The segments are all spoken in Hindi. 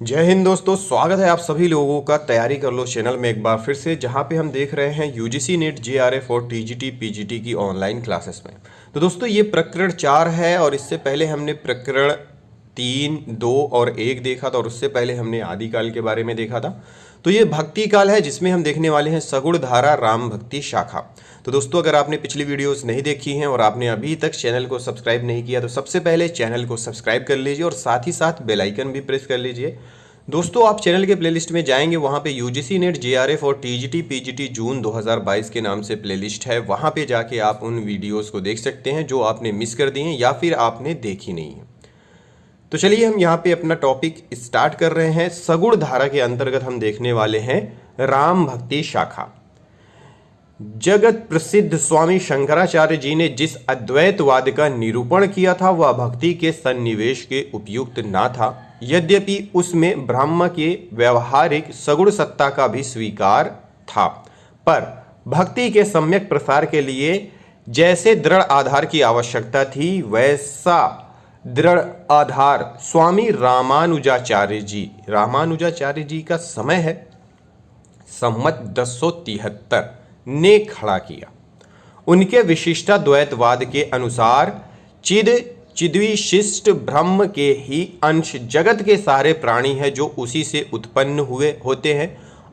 जय हिंद दोस्तों, स्वागत है आप सभी लोगों का तैयारी कर लो चैनल में एक बार फिर से, जहां पे हम देख रहे हैं यूजीसी नेट जेआरएफ और टीजीटी पीजीटी की ऑनलाइन क्लासेस में। तो दोस्तों ये प्रकरण 4 है और इससे पहले हमने प्रकरण 3, 2 और 1 देखा था और उससे पहले हमने आदिकाल के बारे में देखा था। तो ये भक्ति काल है जिसमें हम देखने वाले हैं सगुण धारा राम भक्ति शाखा। तो दोस्तों अगर आपने पिछली वीडियोस नहीं देखी हैं और आपने अभी तक चैनल को सब्सक्राइब नहीं किया तो सबसे पहले चैनल को सब्सक्राइब कर लीजिए और साथ ही साथ बेल आइकन भी प्रेस कर लीजिए। दोस्तों आप चैनल के प्लेलिस्ट में जाएंगे, वहाँ पे यूजीसी नेट जेआरएफ और टीजीटी पीजीटी जून 2022 के नाम से प्लेलिस्ट है। वहाँ पे जाके आप उन वीडियोस को देख सकते हैं जो आपने मिस कर दी हैं या फिर आपने देखी नहीं है। तो चलिए हम यहाँ पे अपना टॉपिक स्टार्ट कर रहे हैं। सगुण धारा के अंतर्गत हम देखने वाले हैं राम भक्ति शाखा। जगत प्रसिद्ध स्वामी शंकराचार्य जी ने जिस अद्वैतवाद का निरूपण किया था वह भक्ति के सन्निवेश के उपयुक्त ना था, यद्यपि उसमें ब्रह्म के व्यवहारिक सगुण सत्ता का भी स्वीकार था, पर भक्ति के सम्यक प्रसार के लिए जैसे दृढ़ आधार की आवश्यकता थी वैसा दृढ़ आधार स्वामी रामानुजाचार्य जी का समय है संमत 1073 ने खड़ा किया। उनके विशिष्टाद्वैतवाद के अनुसार चिद्विशिष्ट ब्रह्म के ही अंश जगत के सारे प्राणी हैं जो उसी से उत्पन्न हुए होते हैं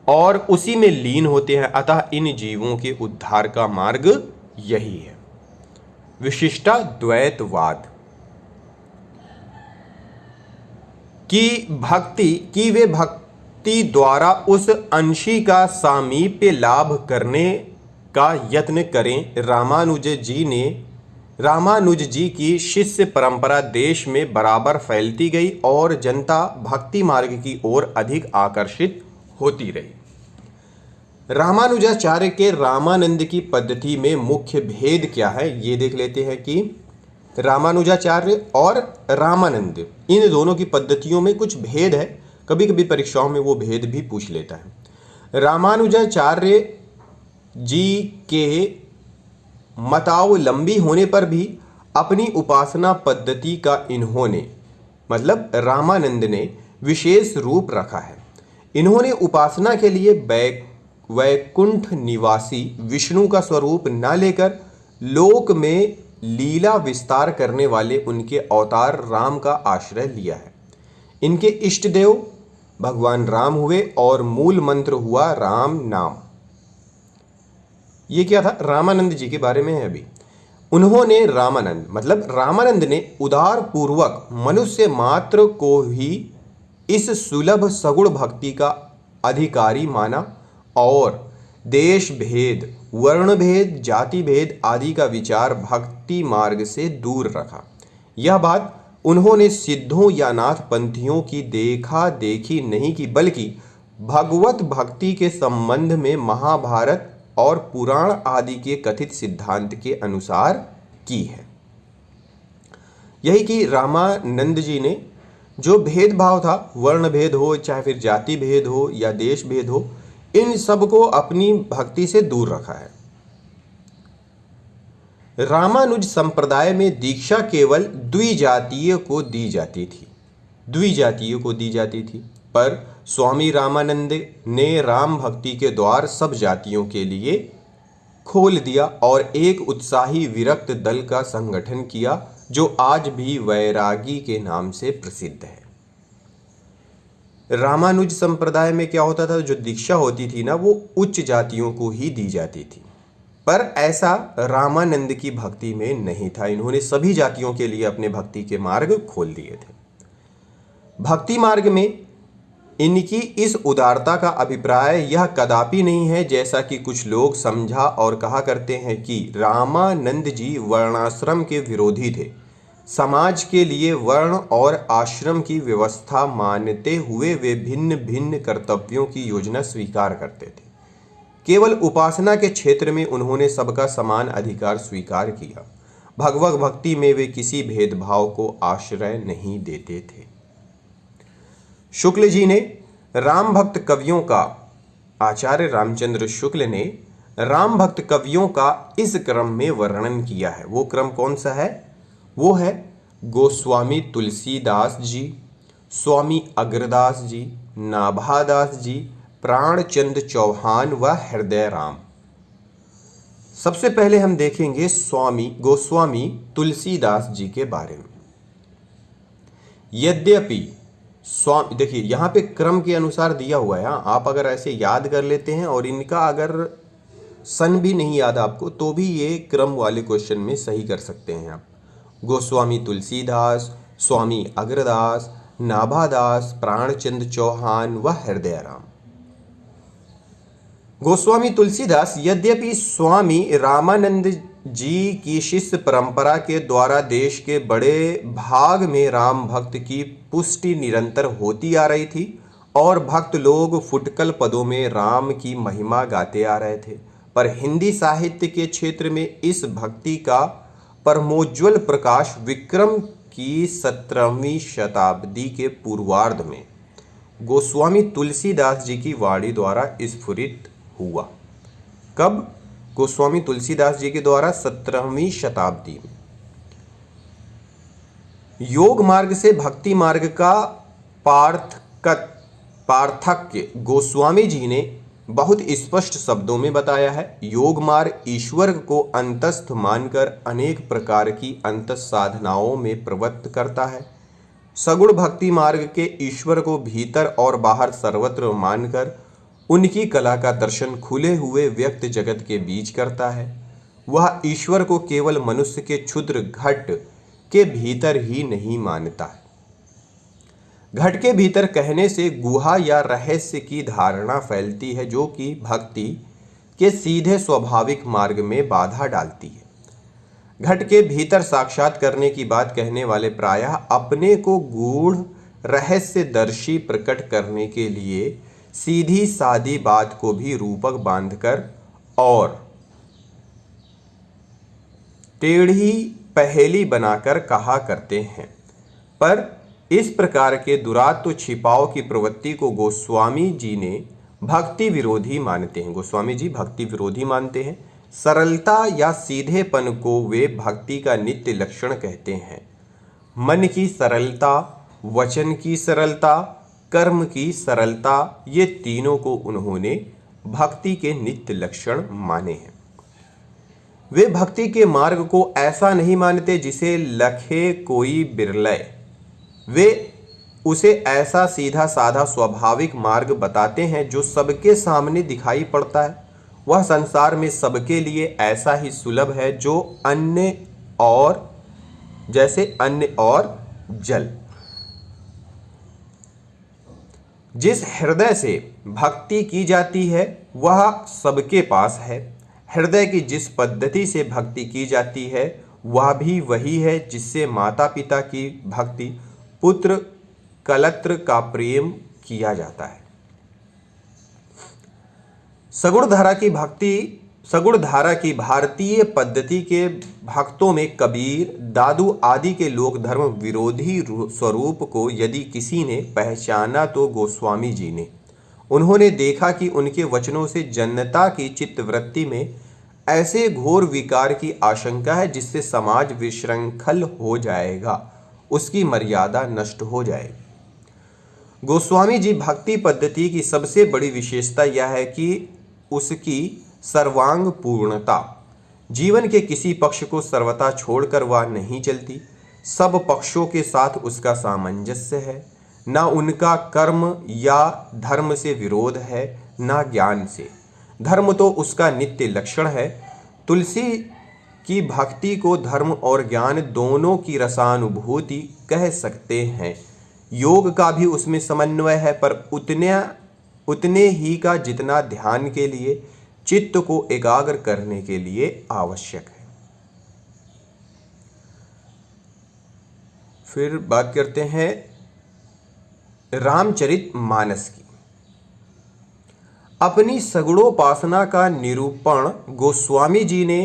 और उसी में लीन होते हैं, अतः इन जीवों के उद्धार का मार्ग यही है। विशिष्टाद्वैतवाद की वे भक्ति द्वारा उस अंशी का सामीप्य लाभ करने का यत्न करें। रामानुज जी की शिष्य परंपरा देश में बराबर फैलती गई और जनता भक्ति मार्ग की ओर अधिक आकर्षित होती रही। रामानुजाचार्य के रामानंद की पद्धति में मुख्य भेद क्या है ये देख लेते हैं कि रामानुजाचार्य और रामानंद इन दोनों की पद्धतियों में कुछ भेद है। कभी कभी परीक्षाओं में वो भेद भी पूछ लेता है। रामानुजाचार्य जी के मतावलंबी होने पर भी अपनी उपासना पद्धति का इन्होंने मतलब रामानंद ने विशेष रूप रखा है। इन्होंने उपासना के लिए वैकुंठ निवासी विष्णु का स्वरूप न लेकर लोक में लीला विस्तार करने वाले उनके अवतार राम का आश्रय लिया है। इनके इष्ट देव भगवान राम हुए और मूल मंत्र हुआ राम नाम। ये क्या था? रामानंद जी के बारे में है। अभी उन्होंने रामानंद ने उदार पूर्वक मनुष्य मात्र को ही इस सुलभ सगुण भक्ति का अधिकारी माना और देश भेद, वर्ण भेद, जाति भेद आदि का विचार भक्ति मार्ग से दूर रखा। यह बात उन्होंने सिद्धों या नाथ पंथियों की देखा देखी नहीं की, बल्कि भगवत भक्ति के संबंध में महाभारत और पुराण आदि के कथित सिद्धांत के अनुसार की है। यही कि रामानंद जी ने जो भेदभाव था, वर्ण भेद हो चाहे फिर जाति भेद हो या देश भेद हो, इन सब को अपनी भक्ति से दूर रखा है। रामानुज संप्रदाय में दीक्षा केवल द्विजातीय को दी जाती थी, पर स्वामी रामानंद ने राम भक्ति के द्वार सब जातियों के लिए खोल दिया और एक उत्साही विरक्त दल का संगठन किया जो आज भी वैरागी के नाम से प्रसिद्ध है। रामानुज संप्रदाय में क्या होता था, जो दीक्षा होती थी ना वो उच्च जातियों को ही दी जाती थी, पर ऐसा रामानंद की भक्ति में नहीं था। इन्होंने सभी जातियों के लिए अपने भक्ति के मार्ग खोल दिए थे। भक्ति मार्ग में इनकी इस उदारता का अभिप्राय यह कदापि नहीं है जैसा कि कुछ लोग समझा और कहा करते हैं कि रामानंद जी वर्णाश्रम के विरोधी थे। समाज के लिए वर्ण और आश्रम की व्यवस्था मानते हुए वे भिन्न भिन्न कर्तव्यों की योजना स्वीकार करते थे। केवल उपासना के क्षेत्र में उन्होंने सबका समान अधिकार स्वीकार किया। भगवत भक्ति में वे किसी भेदभाव को आश्रय नहीं देते थे। शुक्ल जी ने राम भक्त कवियों का, आचार्य रामचंद्र शुक्ल ने राम भक्त कवियों का इस क्रम में वर्णन किया है। वो क्रम कौन सा है? वो है गोस्वामी तुलसीदास जी, स्वामी अग्रदास जी, नाभादास जी, प्राणचंद चौहान व हृदय राम। सबसे पहले हम देखेंगे गोस्वामी तुलसीदास जी के बारे में। यद्यपि स्वामी, देखिए यहाँ पे क्रम के अनुसार दिया हुआ है, आप अगर ऐसे याद कर लेते हैं और इनका अगर सन भी नहीं याद आपको तो भी ये क्रम वाले क्वेश्चन में सही कर सकते हैं आप। गोस्वामी तुलसीदास, स्वामी अग्रदास, नाभादास, प्राणचंद चौहान व हृदय राम। गोस्वामी तुलसीदास यद्यपि स्वामी रामानंद जी की शिष्य परंपरा के द्वारा देश के बड़े भाग में राम भक्त की पुष्टि निरंतर होती आ रही थी और भक्त लोग फुटकल पदों में राम की महिमा गाते आ रहे थे, पर हिंदी साहित्य के क्षेत्र में इस भक्ति का परमोज्वल प्रकाश विक्रम की 17वीं शताब्दी के पूर्वार्ध में गोस्वामी तुलसीदास जी की वाणी द्वारा स्फुरित हुआ। कब? गोस्वामी तुलसीदास जी के द्वारा 17वीं शताब्दी में। योग मार्ग से भक्ति मार्ग का पार्थक्य गोस्वामी जी ने बहुत स्पष्ट शब्दों में बताया है। योग मार्ग ईश्वर को अंतस्थ मानकर अनेक प्रकार की अंतः साधनाओं में प्रवृत्त करता है। सगुण भक्ति मार्ग के ईश्वर को भीतर और बाहर सर्वत्र मानकर उनकी कला का दर्शन खुले हुए व्यक्त जगत के बीच करता है। वह ईश्वर को केवल मनुष्य के क्षुद्र घट के भीतर ही नहीं मानता है। घट के भीतर कहने से गुहा या रहस्य की धारणा फैलती है जो कि भक्ति के सीधे स्वाभाविक मार्ग में बाधा डालती है। घट के भीतर साक्षात करने की बात कहने वाले प्रायः अपने को गूढ़ रहस्यदर्शी प्रकट करने के लिए सीधी सादी बात को भी रूपक बांधकर और टेढ़ी पहेली बनाकर कहा करते हैं, पर इस प्रकार के दुरात्म छिपाव की प्रवृत्ति को गोस्वामी जी ने भक्ति विरोधी मानते हैं। गोस्वामी जी भक्ति विरोधी मानते हैं। सरलता या सीधेपन को वे भक्ति का नित्य लक्षण कहते हैं। मन की सरलता, वचन की सरलता, कर्म की सरलता, ये तीनों को उन्होंने भक्ति के नित्य लक्षण माने हैं। वे भक्ति के मार्ग को ऐसा नहीं मानते जिसे लखे कोई बिरले। वे उसे ऐसा सीधा साधा स्वाभाविक मार्ग बताते हैं जो सबके सामने दिखाई पड़ता है। वह संसार में सबके लिए ऐसा ही सुलभ है जो अन्न और जल। जिस हृदय से भक्ति की जाती है वह सबके पास है। हृदय की जिस पद्धति से भक्ति की जाती है वह भी वही है जिससे माता पिता की भक्ति, पुत्र कलत्र का प्रेम किया जाता है। सगुण धारा की भारतीय पद्धति के भक्तों में कबीर, दादू आदि के लोक धर्म विरोधी स्वरूप को यदि किसी ने पहचाना तो गोस्वामी जी ने। उन्होंने देखा कि उनके वचनों से जनता की चित्तवृत्ति में ऐसे घोर विकार की आशंका है जिससे समाज विशृंखल हो जाएगा, उसकी मर्यादा नष्ट हो जाएगी। गोस्वामी जी भक्ति पद्धति की सबसे बड़ी विशेषता यह है कि उसकी सर्वांग पूर्णता। जीवन के किसी पक्ष को सर्वथा छोड़कर वह नहीं चलती। सब पक्षों के साथ उसका सामंजस्य है। ना उनका कर्म या धर्म से विरोध है, ना ज्ञान से। धर्म तो उसका नित्य लक्षण है। तुलसी की भक्ति को धर्म और ज्ञान दोनों की रसानुभूति कह सकते हैं। योग का भी उसमें समन्वय है, पर उतने ही का जितना ध्यान के लिए, चित्त को एकाग्र करने के लिए आवश्यक है। फिर बात करते हैं रामचरितमानस की। अपनी सगुणोपासना का निरूपण गोस्वामी जी ने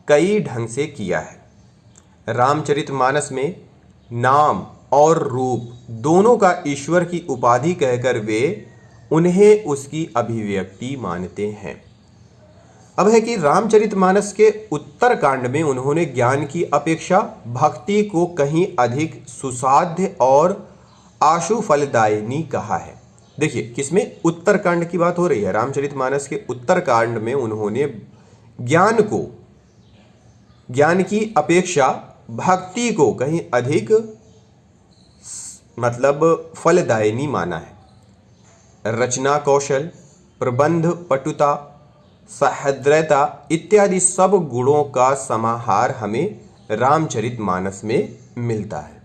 कई ढंग से किया है। रामचरितमानस में नाम और रूप दोनों का ईश्वर की उपाधि कहकर वे उन्हें उसकी अभिव्यक्ति मानते हैं। अब है कि रामचरितमानस के उत्तर कांड में उन्होंने ज्ञान की अपेक्षा भक्ति को कहीं अधिक सुसाध्य और आशु फलदायिनी कहा है। देखिए किसमें, उत्तरकांड की बात हो रही है। रामचरितमानस के उत्तरकांड में उन्होंने ज्ञान की अपेक्षा भक्ति को कहीं अधिक मतलब फलदायिनी माना है। रचना कौशल, प्रबंध पटुता, सहृदयता इत्यादि सब गुणों का समाहार हमें रामचरितमानस में मिलता है।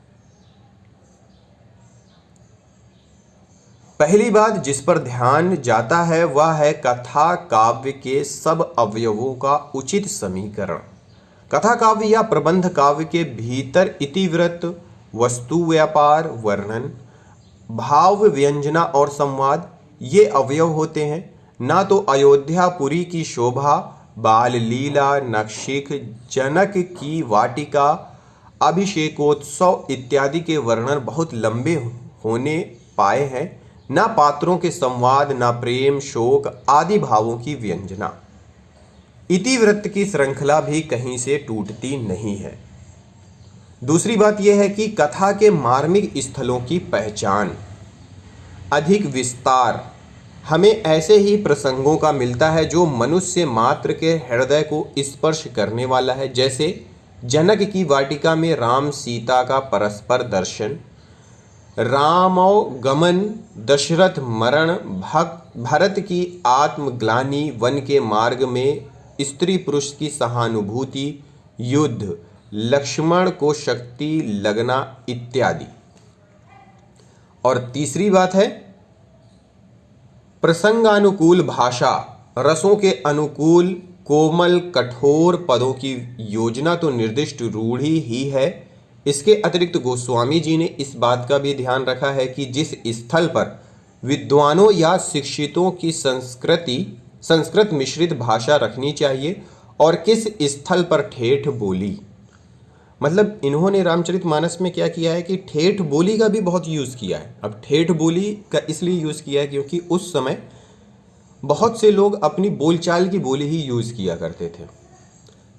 पहली बात जिस पर ध्यान जाता है वह है कथा काव्य के सब अवयवों का उचित समीकरण। कथा काव्य या प्रबंध काव्य के भीतर इतिवृत्त, वस्तु व्यापार, वर्णन, भाव, व्यंजना और संवाद ये अवयव होते हैं। ना तो अयोध्यापुरी की शोभा, बाल लीला, नखशिख, जनक की वाटिका, अभिषेकोत्सव इत्यादि के वर्णन बहुत लंबे होने पाए हैं। ना पात्रों के संवाद, ना प्रेम, शोक आदि भावों की व्यंजना। इतिवृत्त की श्रृंखला भी कहीं से टूटती नहीं है। दूसरी बात यह है कि कथा के मार्मिक स्थलों की पहचान, अधिक विस्तार हमें ऐसे ही प्रसंगों का मिलता है जो मनुष्य मात्र के हृदय को स्पर्श करने वाला है। जैसे जनक की वाटिका में राम सीता का परस्पर दर्शन, रामोगमन, दशरथ मरण, भरत की आत्मग्लानि, वन के मार्ग में स्त्री पुरुष की सहानुभूति, युद्ध, लक्ष्मण को शक्ति लगना इत्यादि। और तीसरी बात है प्रसंगानुकूल भाषा, रसों के अनुकूल कोमल कठोर पदों की योजना तो निर्दिष्ट रूढ़ी ही है। इसके अतिरिक्त गोस्वामी जी ने इस बात का भी ध्यान रखा है कि जिस स्थल पर विद्वानों या शिक्षितों की संस्कृत मिश्रित भाषा रखनी चाहिए और किस स्थल पर ठेठ बोली। मतलब इन्होंने रामचरितमानस में क्या किया है कि ठेठ बोली का भी बहुत यूज़ किया है। अब ठेठ बोली का इसलिए यूज़ किया है क्योंकि उस समय बहुत से लोग अपनी बोलचाल की बोली ही यूज़ किया करते थे।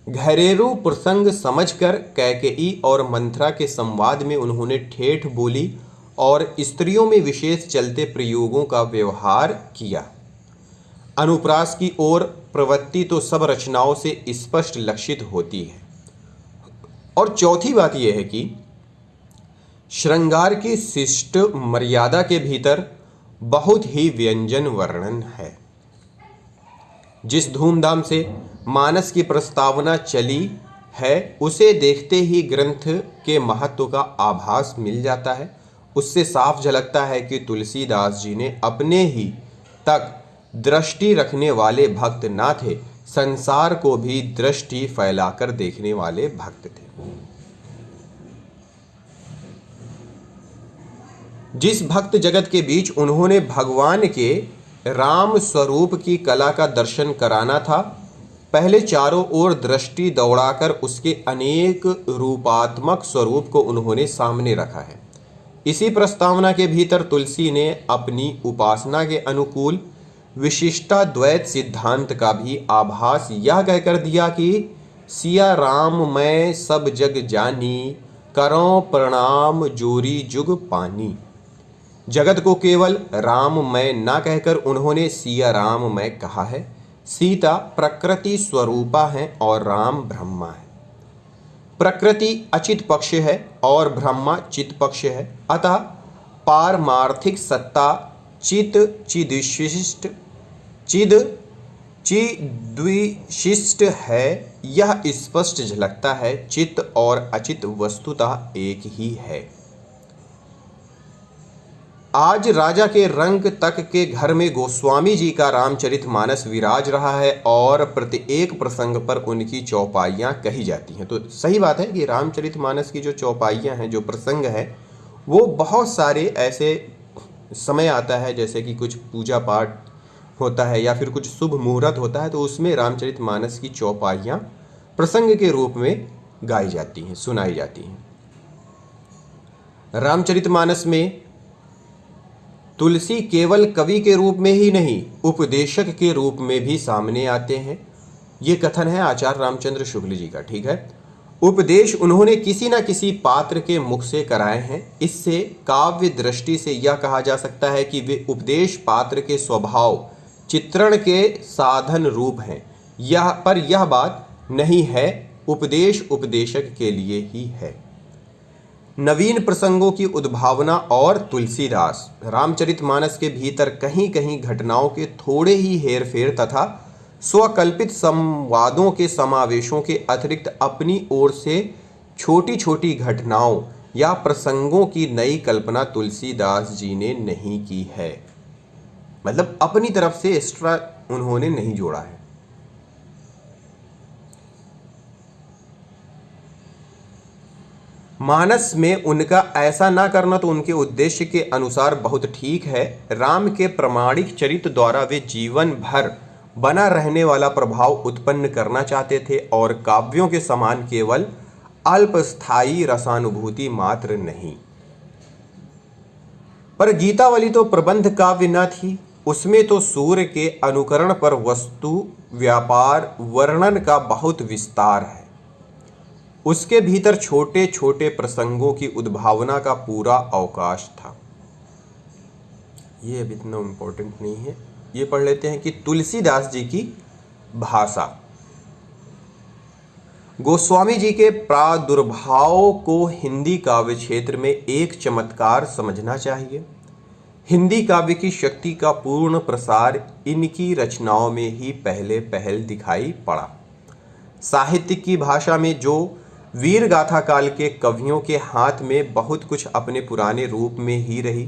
घरेलू प्रसंग समझकर कैकेयी और मंथरा के संवाद में उन्होंने ठेठ बोली और स्त्रियों में विशेष चलते प्रयोगों का व्यवहार किया। अनुप्रास की ओर प्रवृत्ति तो सब रचनाओं से स्पष्ट लक्षित होती है। और चौथी बात यह है कि श्रृंगार की शिष्ट मर्यादा के भीतर बहुत ही व्यंजन वर्णन है। जिस धूमधाम से मानस की प्रस्तावना चली है उसे देखते ही ग्रंथ के महत्व का आभास मिल जाता है। उससे साफ झलकता है कि तुलसीदास जी ने अपने ही तक दृष्टि रखने वाले भक्त ना थे, संसार को भी दृष्टि फैलाकर देखने वाले भक्त थे। जिस भक्त जगत के बीच उन्होंने भगवान के राम स्वरूप की कला का दर्शन कराना था, पहले चारों ओर दृष्टि दौड़ाकर उसके अनेक रूपात्मक स्वरूप को उन्होंने सामने रखा है। इसी प्रस्तावना के भीतर तुलसी ने अपनी उपासना के अनुकूल विशिष्टाद्वैत सिद्धांत का भी आभास यह कहकर दिया कि सिया राम मैं सब जग जानी, करो प्रणाम जोरी जुग पानी। जगत को केवल राम मैं ना कहकर उन्होंने सिया राम मैं कहा है। सीता प्रकृति स्वरूपा है और राम ब्रह्मा है। प्रकृति अचित पक्ष है और ब्रह्मा चित पक्ष है। अतः पारमार्थिक सत्ता चिद्विशिष्ट है, यह स्पष्ट झलकता है। चित्त और अचित वस्तुतः एक ही है। आज राजा के रंग तक के घर में गोस्वामी जी का रामचरितमानस विराज रहा है और प्रत्येक प्रसंग पर उनकी चौपाइयाँ कही जाती हैं। तो सही बात है कि रामचरितमानस की जो चौपाइयाँ हैं, जो प्रसंग है, वो बहुत सारे ऐसे समय आता है जैसे कि कुछ पूजा पाठ होता है या फिर कुछ शुभ मुहूर्त होता है, तो उसमें रामचरितमानस की चौपाइयाँ प्रसंग के रूप में गाई जाती हैं, सुनाई जाती हैं। रामचरितमानस में तुलसी केवल कवि के रूप में ही नहीं, उपदेशक के रूप में भी सामने आते हैं। ये कथन है आचार्य रामचंद्र शुक्ल जी का, ठीक है। उपदेश उन्होंने किसी न किसी पात्र के मुख से कराए हैं। इससे काव्य दृष्टि से यह कहा जा सकता है कि वे उपदेश पात्र के स्वभाव चित्रण के साधन रूप हैं। यह बात नहीं है, उपदेश उपदेशक के लिए ही है। नवीन प्रसंगों की उद्भावना और तुलसीदास रामचरितमानस के भीतर कहीं कहीं घटनाओं के थोड़े ही हेरफेर तथा स्वकल्पित संवादों के समावेशों के अतिरिक्त अपनी ओर से छोटी छोटी घटनाओं या प्रसंगों की नई कल्पना तुलसीदास जी ने नहीं की है। मतलब अपनी तरफ से एक्स्ट्रा उन्होंने नहीं जोड़ा है। मानस में उनका ऐसा ना करना तो उनके उद्देश्य के अनुसार बहुत ठीक है। राम के प्रमाणिक चरित्र द्वारा वे जीवन भर बना रहने वाला प्रभाव उत्पन्न करना चाहते थे और काव्यों के समान केवल अल्पस्थायी रसानुभूति मात्र नहीं। पर गीतावली तो प्रबंध काव्य न थी, उसमें तो सूर्य के अनुकरण पर वस्तु व्यापार वर्णन का बहुत विस्तार है। उसके भीतर छोटे छोटे प्रसंगों की उद्भावना का पूरा अवकाश था। ये अभी इतना इम्पोर्टेंट नहीं है, ये पढ़ लेते हैं कि तुलसीदास जी की भाषा। गोस्वामी जी के प्रादुर्भाव को हिंदी काव्य क्षेत्र में एक चमत्कार समझना चाहिए। हिंदी काव्य की शक्ति का पूर्ण प्रसार इनकी रचनाओं में ही पहल दिखाई पड़ा। साहित्य की भाषा में जो वीर गाथा काल के कवियों के हाथ में बहुत कुछ अपने पुराने रूप में ही रही,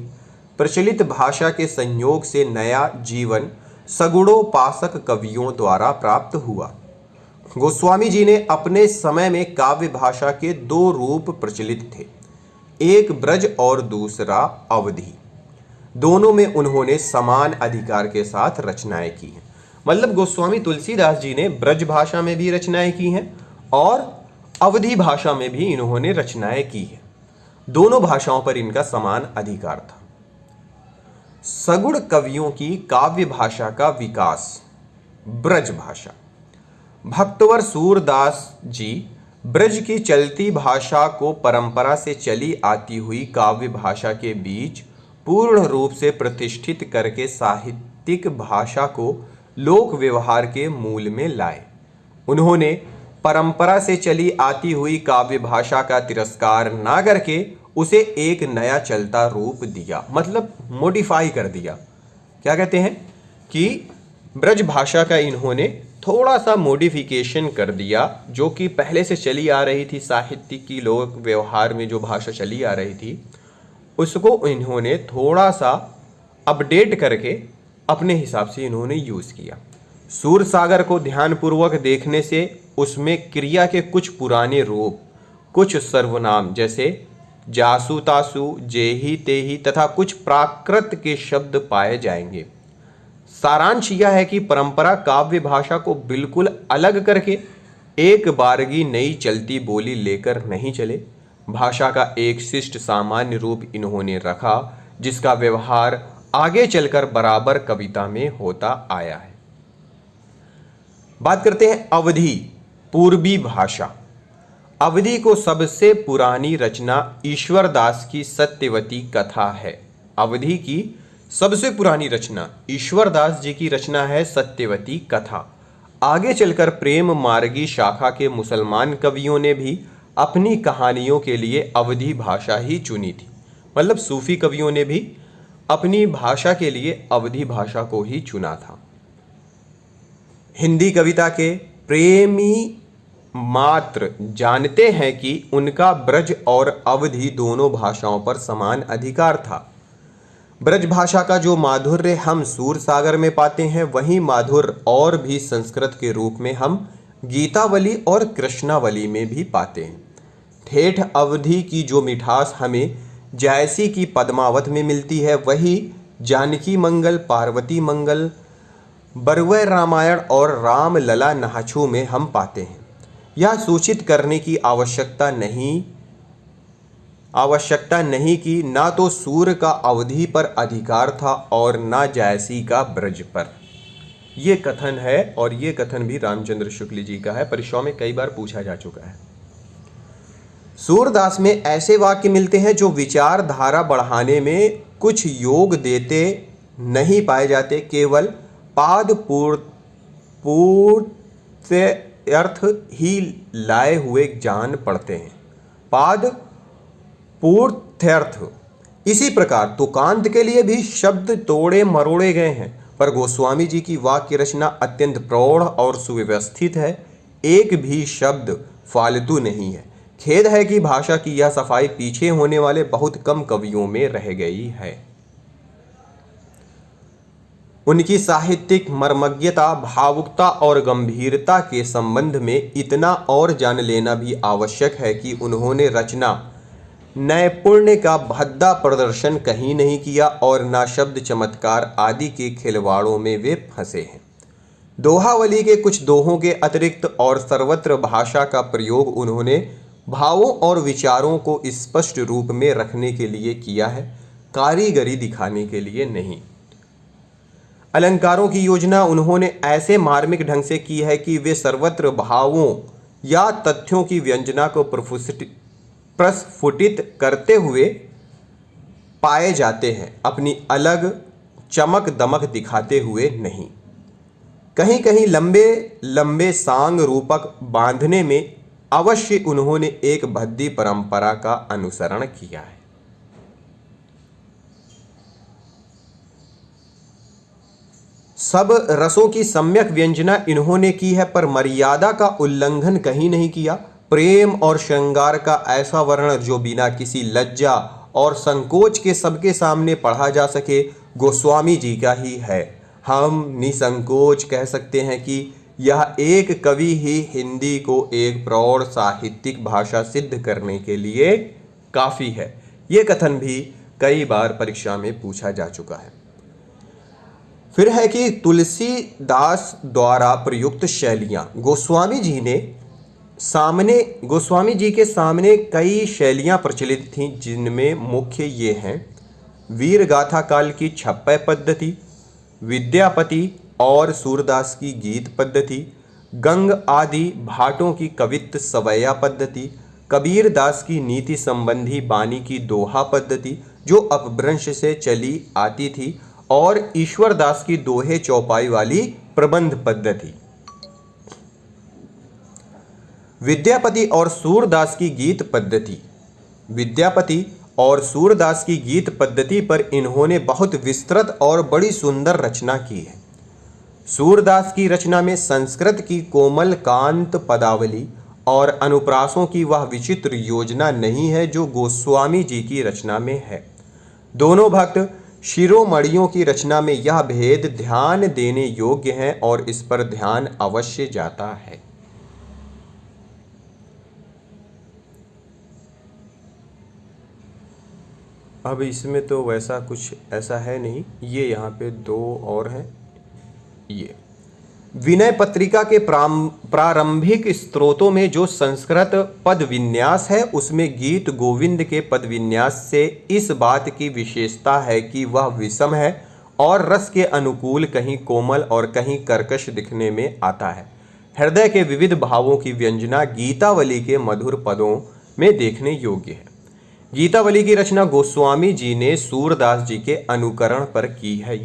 प्रचलित भाषा के संयोग से नया जीवन सगुणोपासक कवियों द्वारा प्राप्त हुआ। गोस्वामी जी ने अपने समय में काव्य भाषा के दो रूप प्रचलित थे, एक ब्रज और दूसरा अवधी। दोनों में उन्होंने समान अधिकार के साथ रचनाएं की हैं। मतलब गोस्वामी तुलसीदास जी ने ब्रज भाषा में भी रचनाएं की हैं और अवधी भाषा में भी इन्होंने रचनाएं की हैं। दोनों भाषाओं पर इनका समान अधिकार था। सगुण कवियों की काव्य भाषा का विकास। ब्रज भाषा। भक्तवर सूरदास जी ब्रज की चलती भाषा को परंपरा से चली आती हुई काव्य भाषा के बीच पूर्ण रूप से प्रतिष्ठित करके साहित्यिक भाषा को लोक व्यवहार के मूल में लाए। उन्होंने परंपरा से चली आती हुई काव्य भाषा का तिरस्कार ना करके उसे एक नया चलता रूप दिया, मतलब मॉडिफाई कर दिया। क्या कहते हैं कि ब्रज भाषा का इन्होंने थोड़ा सा मॉडिफिकेशन कर दिया, जो कि पहले से चली आ रही थी साहित्य की लोक व्यवहार में जो भाषा चली आ रही थी उसको इन्होंने थोड़ा सा अपडेट करके अपने हिसाब से इन्होंने यूज़ किया। सूरसागर को ध्यानपूर्वक देखने से उसमें क्रिया के कुछ पुराने रूप, कुछ सर्वनाम जैसे जासु तासु जेही तेही तथा कुछ प्राकृत के शब्द पाए जाएंगे। सारांश यह है कि परंपरा काव्य भाषा को बिल्कुल अलग करके एक बारगी नई चलती बोली लेकर नहीं चले। भाषा का एक शिष्ट सामान्य रूप इन्होंने रखा जिसका व्यवहार आगे चलकर बराबर कविता में होता आया है। बात करते हैं अवधी पूर्वी भाषा। अवधी को सबसे पुरानी रचना ईश्वरदास की सत्यवती कथा है। अवधी की सबसे पुरानी रचना ईश्वरदास जी की रचना है सत्यवती कथा। आगे चलकर प्रेम मार्गी शाखा के मुसलमान कवियों ने भी अपनी कहानियों के लिए अवधी भाषा ही चुनी थी। मतलब सूफी कवियों ने भी अपनी भाषा के लिए अवधी भाषा को ही चुना था। हिंदी कविता के प्रेमी मात्र जानते हैं कि उनका ब्रज और अवधी दोनों भाषाओं पर समान अधिकार था। ब्रज भाषा का जो माधुर्य हम सूरसागर में पाते हैं, वही माधुर्य और भी संस्कृत के रूप में हम गीतावली और कृष्णावली में भी पाते हैं। ठेठ अवधी की जो मिठास हमें जायसी की पद्मावत में मिलती है, वही जानकी मंगल, पार्वती मंगल, बरवै रामायण और रामलला नाहछू में हम पाते हैं। यह सूचित करने की आवश्यकता नहीं कि ना तो सूर्य का अवधि पर अधिकार था और ना जायसी का ब्रज पर। यह कथन है और ये कथन भी रामचंद्र शुक्ल जी का है। परीक्षाओं में कई बार पूछा जा चुका है। सूरदास में ऐसे वाक्य मिलते हैं जो विचारधारा बढ़ाने में कुछ योग देते नहीं पाए जाते, केवल पाद पूर्त्यर्थ ही लाए हुए जान पड़ते हैं। पाद पूर्त्यर्थ। इसी प्रकार तुकांत के लिए भी शब्द तोड़े मरोड़े गए हैं, पर गोस्वामी जी की वाक्य रचना अत्यंत प्रौढ़ और सुव्यवस्थित है। एक भी शब्द फालतू नहीं है। खेद है कि भाषा की यह सफाई पीछे होने वाले बहुत कम कवियों में रह गई है। उनकी साहित्यिक मर्मज्ञता, भावुकता और गंभीरता के संबंध में इतना और जान लेना भी आवश्यक है कि उन्होंने रचना नैपुण्य का भद्दा प्रदर्शन कहीं नहीं किया और ना शब्द चमत्कार आदि के खिलवाड़ों में वे फंसे हैं। दोहावली के कुछ दोहों के अतिरिक्त और सर्वत्र भाषा का प्रयोग उन्होंने भावों और विचारों को स्पष्ट रूप में रखने के लिए किया है, कारीगरी दिखाने के लिए नहीं। अलंकारों की योजना उन्होंने ऐसे मार्मिक ढंग से की है कि वे सर्वत्र भावों या तथ्यों की व्यंजना को प्रस्फुटित करते हुए पाए जाते हैं, अपनी अलग चमक दमक दिखाते हुए नहीं। कहीं कहीं लंबे लंबे सांग रूपक बांधने में अवश्य उन्होंने एक भद्दी परंपरा का अनुसरण किया है। सब रसों की सम्यक व्यंजना इन्होंने की है, पर मर्यादा का उल्लंघन कहीं नहीं किया। प्रेम और श्रृंगार का ऐसा वर्णन जो बिना किसी लज्जा और संकोच के सबके सामने पढ़ा जा सके, गोस्वामी जी का ही है। हम निसंकोच कह सकते हैं कि यह एक कवि ही हिंदी को एक प्रौढ़ साहित्यिक भाषा सिद्ध करने के लिए काफ़ी है। ये कथन भी कई बार परीक्षा में पूछा जा चुका है। फिर है कि तुलसीदास द्वारा प्रयुक्त शैलियाँ। गोस्वामी जी के सामने कई शैलियाँ प्रचलित थीं, जिनमें मुख्य ये हैं: वीर गाथा काल की छप्पय पद्धति, विद्यापति और सूरदास की गीत पद्धति, गंग आदि भाटों की कवित्त सवैया पद्धति, कबीर दास की नीति संबंधी बानी की दोहा पद्धति जो अपभ्रंश से चली आती थी, और ईश्वर दास की दोहे चौपाई वाली प्रबंध पद्धति। विद्यापति और सूरदास की गीत पद्धति। विद्यापति और सूरदास की गीत पद्धति पर इन्होंने बहुत विस्तृत और बड़ी सुंदर रचना की है। सूरदास की रचना में संस्कृत की कोमल कांत पदावली और अनुप्रासों की वह विचित्र योजना नहीं है जो गोस्वामी जी की रचना में है। दोनों भक्त शिरोमणियों की रचना में यह भेद ध्यान देने योग्य है और इस पर ध्यान अवश्य जाता है। अब इसमें तो वैसा कुछ ऐसा है नहीं, ये यहाँ पे दो और हैं। ये विनय पत्रिका के प्रारंभिक स्त्रोतों में जो संस्कृत पद विन्यास है, उसमें गीत गोविंद के पद विन्यास से इस बात की विशेषता है कि वह विषम है और रस के अनुकूल, कहीं कोमल और कहीं कर्कश दिखने में आता है। हृदय के विविध भावों की व्यंजना गीतावली के मधुर पदों में देखने योग्य है। गीतावली की रचना गोस्वामी जी ने सूरदास जी के अनुकरण पर की है।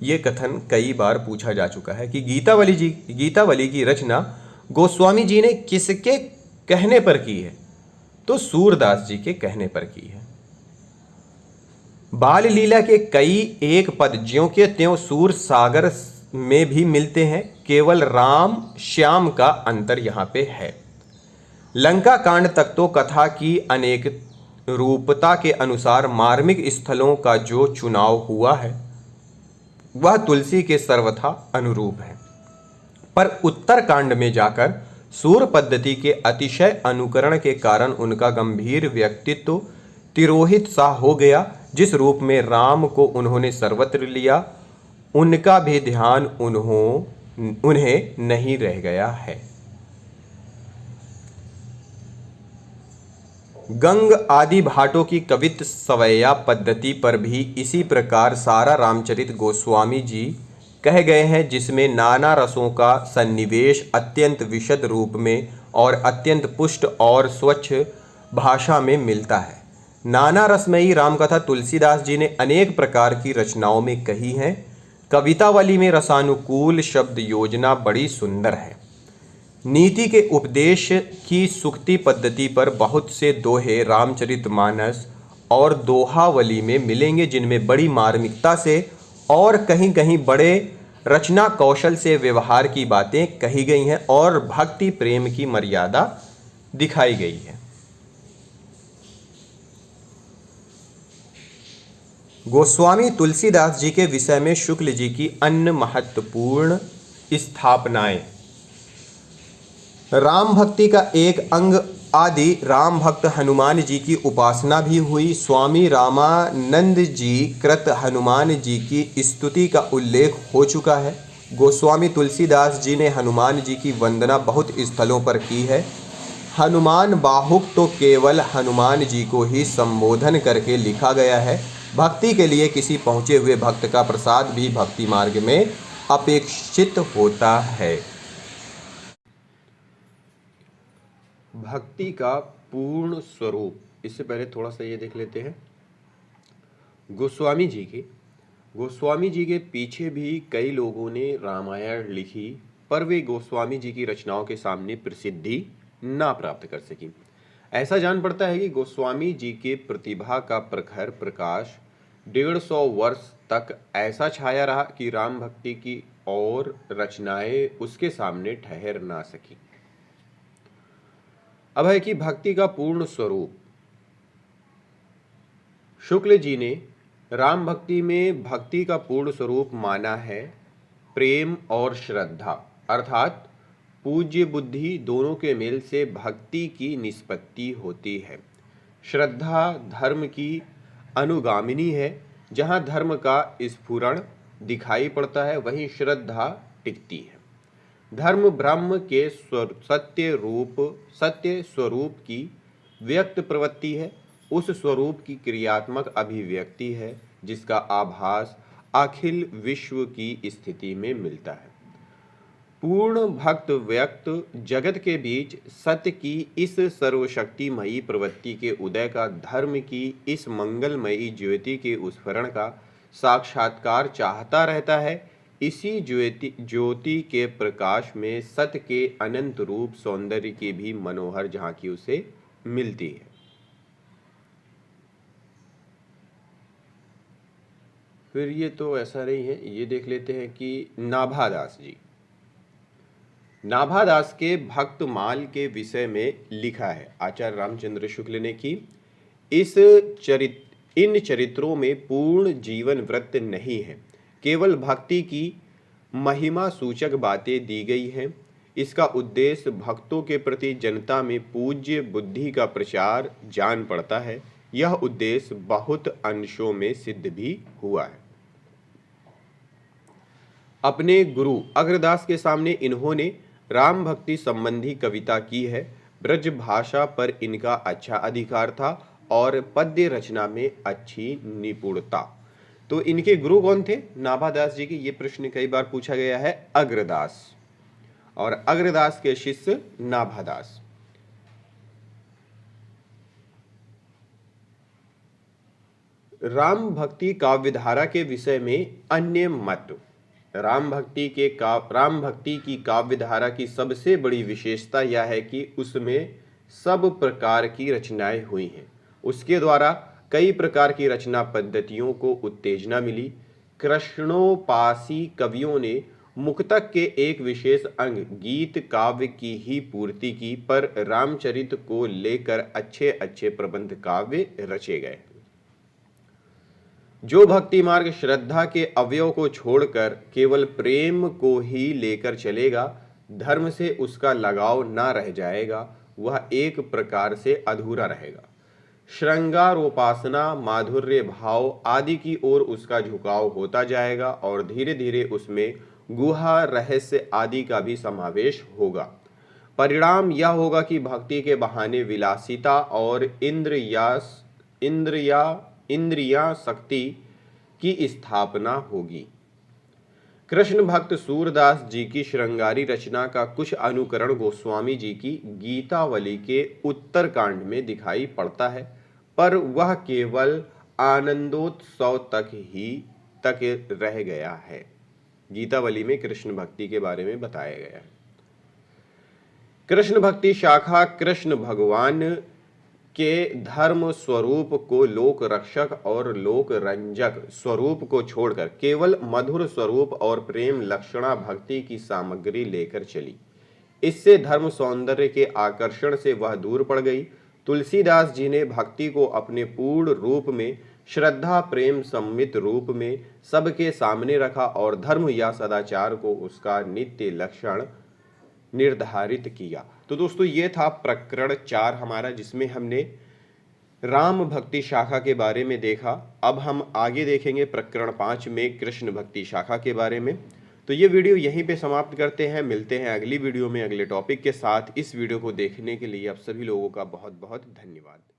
ये कथन कई बार पूछा जा चुका है कि गीतावली की रचना गोस्वामी जी ने किसके कहने पर की है, तो सूरदास जी के कहने पर की है। बाल लीला के कई एक पद ज्यों के त्यों सूर सागर में भी मिलते हैं, केवल राम श्याम का अंतर यहाँ पे है। लंका कांड तक तो कथा की अनेक रूपता के अनुसार मार्मिक स्थलों का जो चुनाव हुआ है वह तुलसी के सर्वथा अनुरूप है, पर उत्तर कांड में जाकर सूर पद्धति के अतिशय अनुकरण के कारण उनका गंभीर व्यक्तित्व तिरोहित सा हो गया। जिस रूप में राम को उन्होंने सर्वत्र लिया, उनका भी ध्यान उन्हें नहीं रह गया है। गंग आदि भाटों की कवित्त सवैया पद्धति पर भी इसी प्रकार सारा रामचरित गोस्वामी जी कह गए हैं, जिसमें नाना रसों का सन्निवेश अत्यंत विशद रूप में और अत्यंत पुष्ट और स्वच्छ भाषा में मिलता है। नाना रसमयी रामकथा तुलसीदास जी ने अनेक प्रकार की रचनाओं में कही है। कवितावली में रसानुकूल शब्द योजना बड़ी सुंदर है। नीति के उपदेश की सूक्ति पद्धति पर बहुत से दोहे रामचरितमानस और दोहावली में मिलेंगे, जिनमें बड़ी मार्मिकता से और कहीं कहीं बड़े रचना कौशल से व्यवहार की बातें कही गई हैं और भक्ति प्रेम की मर्यादा दिखाई गई है। गोस्वामी तुलसीदास जी के विषय में शुक्ल जी की अन्य महत्वपूर्ण स्थापनाएं। राम भक्ति का एक अंग आदि राम भक्त हनुमान जी की उपासना भी हुई। स्वामी रामानंद जी कृत हनुमान जी की स्तुति का उल्लेख हो चुका है। गोस्वामी तुलसीदास जी ने हनुमान जी की वंदना बहुत स्थलों पर की है। हनुमान बाहुक तो केवल हनुमान जी को ही संबोधन करके लिखा गया है। भक्ति के लिए किसी पहुँचे हुए भक्त का प्रसाद भी भक्ति मार्ग में अपेक्षित होता है। भक्ति का पूर्ण स्वरूप, इससे पहले थोड़ा सा ये देख लेते हैं गोस्वामी जी के पीछे भी कई लोगों ने रामायण लिखी, पर वे गोस्वामी जी की रचनाओं के सामने प्रसिद्धि ना प्राप्त कर सकी। ऐसा जान पड़ता है कि गोस्वामी जी के प्रतिभा का प्रखर प्रकाश 150 वर्ष तक ऐसा छाया रहा कि राम भक्ति की और रचनाएं उसके सामने ठहर ना सकी। अब है कि भक्ति का पूर्ण स्वरूप। शुक्ल जी ने राम भक्ति में भक्ति का पूर्ण स्वरूप माना है प्रेम और श्रद्धा, अर्थात पूज्य बुद्धि दोनों के मेल से भक्ति की निष्पत्ति होती है। श्रद्धा धर्म की अनुगामिनी है। जहाँ धर्म का स्फुरण दिखाई पड़ता है वहीं श्रद्धा टिकती है। धर्म ब्रह्म के सत्य स्वरूप की व्यक्त प्रवृत्ति है, उस स्वरूप की क्रियात्मक अभिव्यक्ति है जिसका आभास अखिल विश्व की स्थिति में मिलता है। पूर्ण भक्त व्यक्त जगत के बीच सत्य की इस सर्वशक्तिमयी प्रवृत्ति के उदय का, धर्म की इस मंगलमयी ज्योति के उत्स्फुरण का साक्षात्कार चाहता रहता है। इसी ज्योति के प्रकाश में सत्य के अनंत रूप सौंदर्य की भी मनोहर झांकी उसे मिलती है। फिर ये तो ऐसा नहीं है, ये देख लेते हैं कि नाभादास जी। नाभादास के भक्तमाल के विषय में लिखा है आचार्य रामचंद्र शुक्ल ने कि इन चरित्रों में पूर्ण जीवन व्रत नहीं है, केवल भक्ति की महिमा सूचक बातें दी गई हैं। इसका उद्देश्य भक्तों के प्रति जनता में पूज्य बुद्धि का प्रचार जान पड़ता है। यह उद्देश्य बहुत अंशों में सिद्ध भी हुआ है। अपने गुरु अग्रदास के सामने इन्होंने राम भक्ति संबंधी कविता की है। ब्रज भाषा पर इनका अच्छा अधिकार था और पद्य रचना में अच्छी निपुणता। तो इनके गुरु कौन थे नाभादास जी के? ये प्रश्न कई बार पूछा गया है। अग्रदास, और अग्रदास के शिष्य नाभादास। राम भक्ति काव्यधारा के विषय में अन्य मत। राम भक्ति की काव्यधारा की सबसे बड़ी विशेषता यह है कि उसमें सब प्रकार की रचनाएं हुई हैं। उसके द्वारा कई प्रकार की रचना पद्धतियों को उत्तेजना मिली। कृष्णोपासी कवियों ने मुक्तक के एक विशेष अंग गीत काव्य की ही पूर्ति की, पर रामचरित को लेकर अच्छे अच्छे प्रबंध काव्य रचे गए। जो भक्ति मार्ग श्रद्धा के अवयव को छोड़कर केवल प्रेम को ही लेकर चलेगा, धर्म से उसका लगाव ना रह जाएगा, वह एक प्रकार से अधूरा रहेगा। श्रृंगारोपासना, माधुर्य भाव आदि की ओर उसका झुकाव होता जाएगा और धीरे धीरे उसमें गुहा रहस्य आदि का भी समावेश होगा। परिणाम यह होगा कि भक्ति के बहाने विलासिता और इंद्रिया शक्ति की स्थापना होगी। कृष्ण भक्त सूरदास जी की श्रृंगारी रचना का कुछ अनुकरण गोस्वामी जी की गीतावली के उत्तरकांड में दिखाई पड़ता है, पर वह केवल आनंदोत्सव तक रह गया है। गीतावली में कृष्ण भक्ति के बारे में बताया गया है। कृष्ण भक्ति शाखा कृष्ण भगवान के धर्म स्वरूप को लोक रक्षक और लोक रंजक स्वरूप को छोड़कर केवल मधुर स्वरूप और प्रेम लक्षणा भक्ति की सामग्री लेकर चली। इससे धर्म सौंदर्य के आकर्षण से वह दूर पड़ गई। तुलसीदास जी ने भक्ति को अपने पूर्ण रूप में, श्रद्धा प्रेम सम्मित रूप में सबके सामने रखा और धर्म या सदाचार को उसका नित्य लक्षण निर्धारित किया। तो दोस्तों ये था प्रकरण 4 हमारा, जिसमें हमने राम भक्ति शाखा के बारे में देखा। अब हम आगे देखेंगे प्रकरण 5 में कृष्ण भक्ति शाखा के बारे में। तो ये वीडियो यहीं पे समाप्त करते हैं। मिलते हैं अगली वीडियो में अगले टॉपिक के साथ। इस वीडियो को देखने के लिए आप सभी लोगों का बहुत बहुत धन्यवाद।